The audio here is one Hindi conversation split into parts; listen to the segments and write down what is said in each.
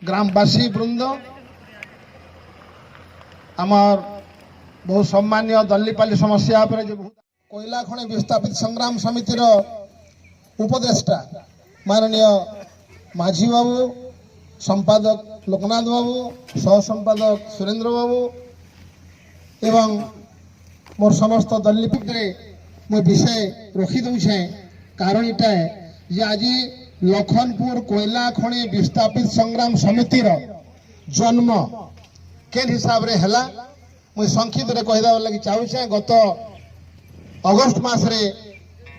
ग्रामवासी वृंद आमर बहुत सम्मान्य दल्लीपाली समस्या पर जो कोयला खनि विस्थापित संग्राम समितिर उपदेष्टा माननीय माझी बाबू, संपादक लोकनाथ बाबू, सह संपादक सुरेंद्र बाबू एवं मोर समस्त दल्लीपे मो विषय रखी दूचे। कारण इटा है जे आज लखनपुर कोयला खनि विस्थापित संग्राम समितिर जन्म केन हिसाब रे हला मुझे संक्षिप्त रे कहदा लगी चाहूचे। गत अगस्त मास रे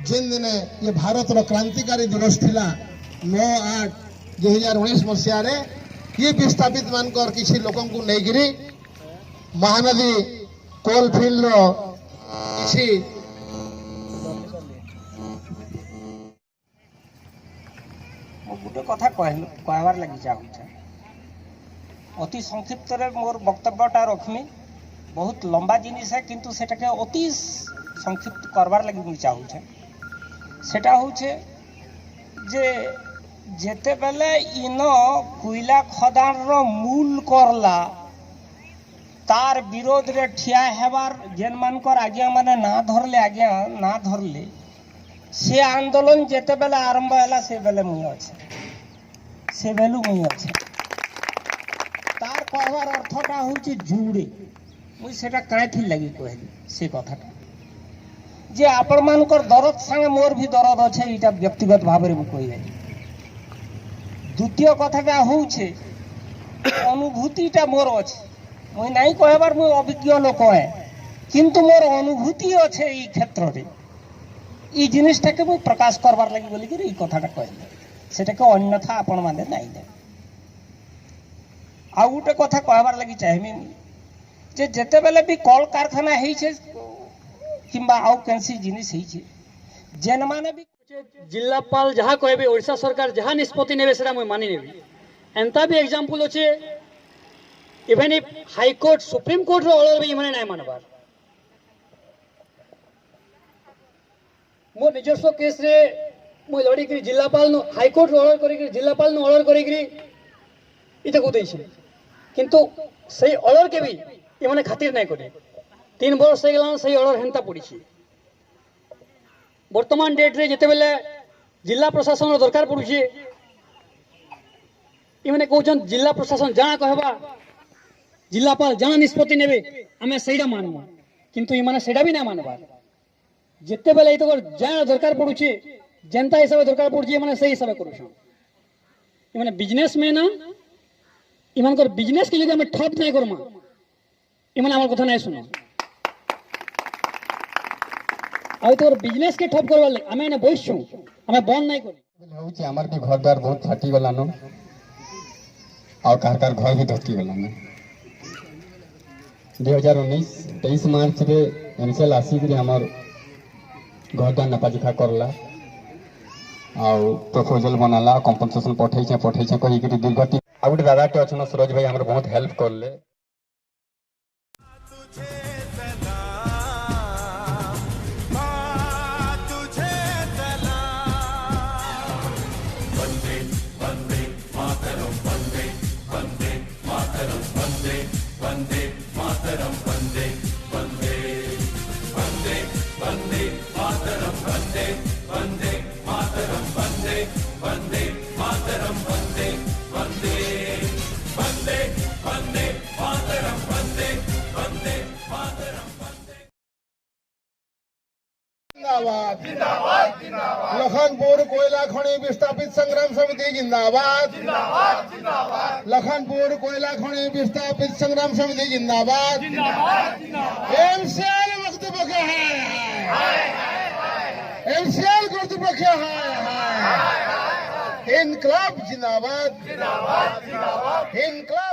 जिन दिन ये भारत रो क्रांतिकारी दिवस थिला 9/8/2019 मसिया रे ये विस्थापित मानकर किसी लोकन को नहीं गिरी महानदी कोलफिल्ड रो किसी गोटे कथा कहबार लगी चाहूचे। अति संक्षिप्त रे मोर वक्तव्यटा रखमी। बहुत लंबा जिनिस है किंतु सेटाके अति संक्षिप्त करबार लगी मुझे चाहूचे। सेटा होचे जे जेते बेले इन कोयला खदान रो मूल करला तार विरोध रे ठिया हेबार जेन मानकर आज्ञा माने ना धरले से आंदोलन जेते बेले आरंभ हैला से बेले मुई अच्छे से बेलू मुई अच्छे तार कहबार अर्थटा होची जुड़े मुई सेटा काथी लगी कहली से कथाटा जे आपण मानकर दरद संगे मोर भी दरद अच्छे इटा व्यक्तिगत भाव रे कहि। द्वितीय कथाटा होचे अनुभूतिटा मोर अच्छे मुई नहीं कहबार मुई अभिज्ञ लोक है किंतु मोर अनुभूति अच्छे ई क्षेत्र रे ई जिनिसटा के मुई प्रकाश करबार लगी बोली कि ई कथाटा कहले सेटा के अन्यथा आपण माने नहीं दे। आ गोटे कथा कहबार लगी चाहेमी जे जेते बेले भी कल कारखाना हेई छे किंबा आउ कैंसी जिनिस हेई छे जेन माने भी जिल्लापाल जहाँ कहबे ओडिशा सरकार जहाँ निष्पत्ति नेबे सेटा मुई मानि नेबी। एंता भी एग्जांपल होचे even if high court supreme court रो ऑर्डर भी इमाने नहीं मानबार। मो निजस्व केस रे मो लड़ी करी जिल्लापाल नो हाई कोर्ट रो ऑर्डर करी करी जिल्लापाल नो ऑर्डर करी करी इते को दैछे किंतु सही ऑर्डर के भी इमाने खातिर नहीं करे। 3 वर्ष से गेला सही ऑर्डर हेंता पड़ी छे। वर्तमान डेट रे जेते बेले जिला प्रशासन दरकार पड़ुछे इमाने कहउछन जिला प्रशासन जाना कहबा जिल्लापाल जाना निष्पत्ति नेबे आमे सेडा मानबो किंतु इमाने सेडा भी ना मानबा। जेते बेले तो जाना दरकार पड़ुछे जनता हिसाब दरकार पड़ुछे माने सही हिसाब करूछन। इमाने बिजनेस में ना इमानकर बिजनेस के जगह में ठप नहीं करमा इमाने हमर कथा नहीं सुनो आ तो बिजनेस के ठप करवा ले आमे ने बइछु आमे बंद नहीं करी होउची हमर के घर द्वार बहुत फाटी गलानो और कार घर भी धटकी गलानो। 2019-23 मार्च रे एमसीएल आसी कि हमर घर द्वार नपाजिखा करला और प्रपोजल बनाला कंपनसेशन पठै छै कहि कि दुर्गति आ गोटे दादाटे अछन सूरज भाई हमर बहुत हेल्प करले। जिंदाबाद लखनपुर कोयला खनि विस्थापित संग्राम समिति जिंदाबाद लखनपुर कोयला खनि विस्थापित संग्राम समिति जिंदाबाद एमसीएल वक्तव्य क्या है एमसीएल वक्तव्य क्या है इनकलाब जिंदाबाद इनकलाब